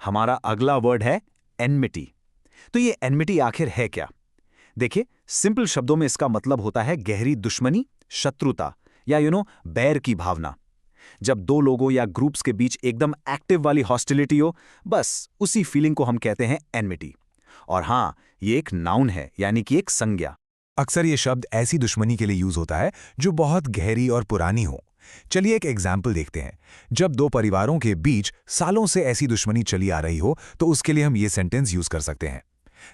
हमारा अगला वर्ड है एनमिटी। तो ये एनमिटी आखिर है क्या? देखिए, सिंपल शब्दों में इसका मतलब होता है गहरी दुश्मनी, शत्रुता या बैर की भावना। जब दो लोगों या ग्रुप्स के बीच एकदम एक्टिव वाली हॉस्टिलिटी हो, बस उसी फीलिंग को हम कहते हैं एनमिटी। और हाँ, ये एक नाउन है, यानी कि एक संज्ञा। अक्सर ये शब्द ऐसी दुश्मनी के लिए यूज होता है जो बहुत गहरी और पुरानी हो। चलिए एक एग्जाम्पल देखते हैं। जब दो परिवारों के बीच सालों से ऐसी दुश्मनी चली आ रही हो तो उसके लिए हम ये सेंटेंस यूज कर सकते हैं।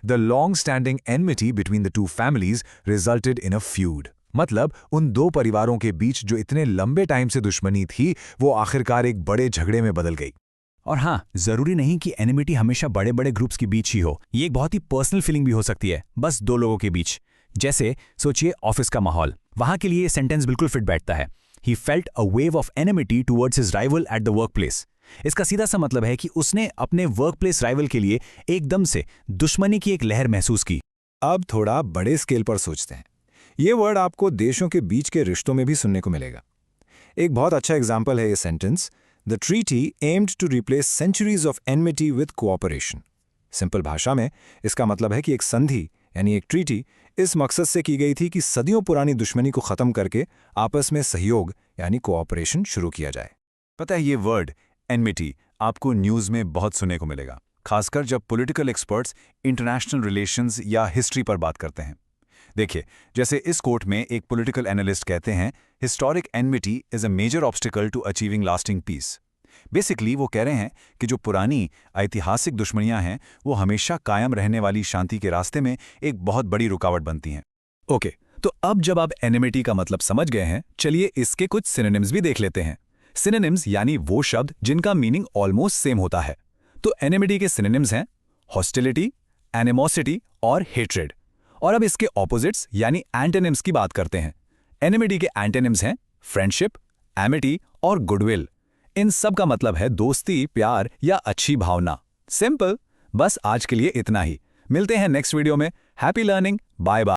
The long standing enmity between the two families resulted in a feud. मतलब उन दो परिवारों के बीच जो इतने लंबे टाइम से दुश्मनी थी वो आखिरकार एक बड़े झगड़े में बदल गई। और हाँ, जरूरी नहीं कि एनिमिटी हमेशा बड़े बड़े ग्रुप्स के बीच ही हो। ये एक बहुत ही पर्सनल फीलिंग भी हो सकती है, बस दो लोगों के बीच। जैसे सोचिए ऑफिस का माहौल, वहां के लिए ये सेंटेंस बिल्कुल फिट बैठता है। He felt a wave of enmity towards his rival at the workplace। इसका सीधा सा मतलब है कि उसने अपने वर्कप्लेस राइवल के लिए एकदम से दुश्मनी की एक लहर महसूस की। अब थोड़ा बड़े स्केल पर सोचते हैं। ये वर्ड आपको देशों के बीच के रिश्तों में भी सुनने को मिलेगा। एक बहुत अच्छा एग्जाम्पल है ये sentence, the treaty aimed to replace centuries of enmity with cooperation. Simple भाषा में इसका मतलब है कि एक संधि यानी एक ट्रीटी इस मकसद से की गई थी कि सदियों पुरानी दुश्मनी को खत्म करके आपस में सहयोग यानी कोऑपरेशन शुरू किया जाए। पता है, ये वर्ड एनमिटी आपको न्यूज़ में बहुत सुनने को मिलेगा, खासकर जब पॉलिटिकल एक्सपर्ट्स इंटरनेशनल रिलेशंस या हिस्ट्री पर बात करते हैं। देखिए, जैसे इस कोट में एक पॉलिटिकल एनालिस्ट कहते हैं, historic enmity is a major obstacle to achieving lasting peace. Basically वो कह रहे हैं कि जो पुरानी ऐतिहासिक दुश्मनियां हैं वो हमेशा कायम रहने वाली शांति के रास्ते में एक बहुत बड़ी रुकावट बनती हैं। ओके, तो अब जब आप एनिमिटी का मतलब समझ गए हैं, चलिए इसके कुछ सिनोनिम्स भी देख लेते हैं। सिनोनिम्स यानी वो शब्द जिनका मीनिंग ऑलमोस्ट सेम होता है। तो एनिमिटी के सिनोनिम्स हैं हॉस्टिलिटी, एनिमोसिटी और हेट्रेड। और अब इसके ऑपोजिट्स यानी एंटोनिम्स की बात करते हैं। एनिमिटी के एंटोनिम्स हैं फ्रेंडशिप, एमिटी और गुडविल। इन सब का मतलब है दोस्ती, प्यार या अच्छी भावना। सिंपल। बस आज के लिए इतना ही। मिलते हैं नेक्स्ट वीडियो में। Happy learning. Bye bye.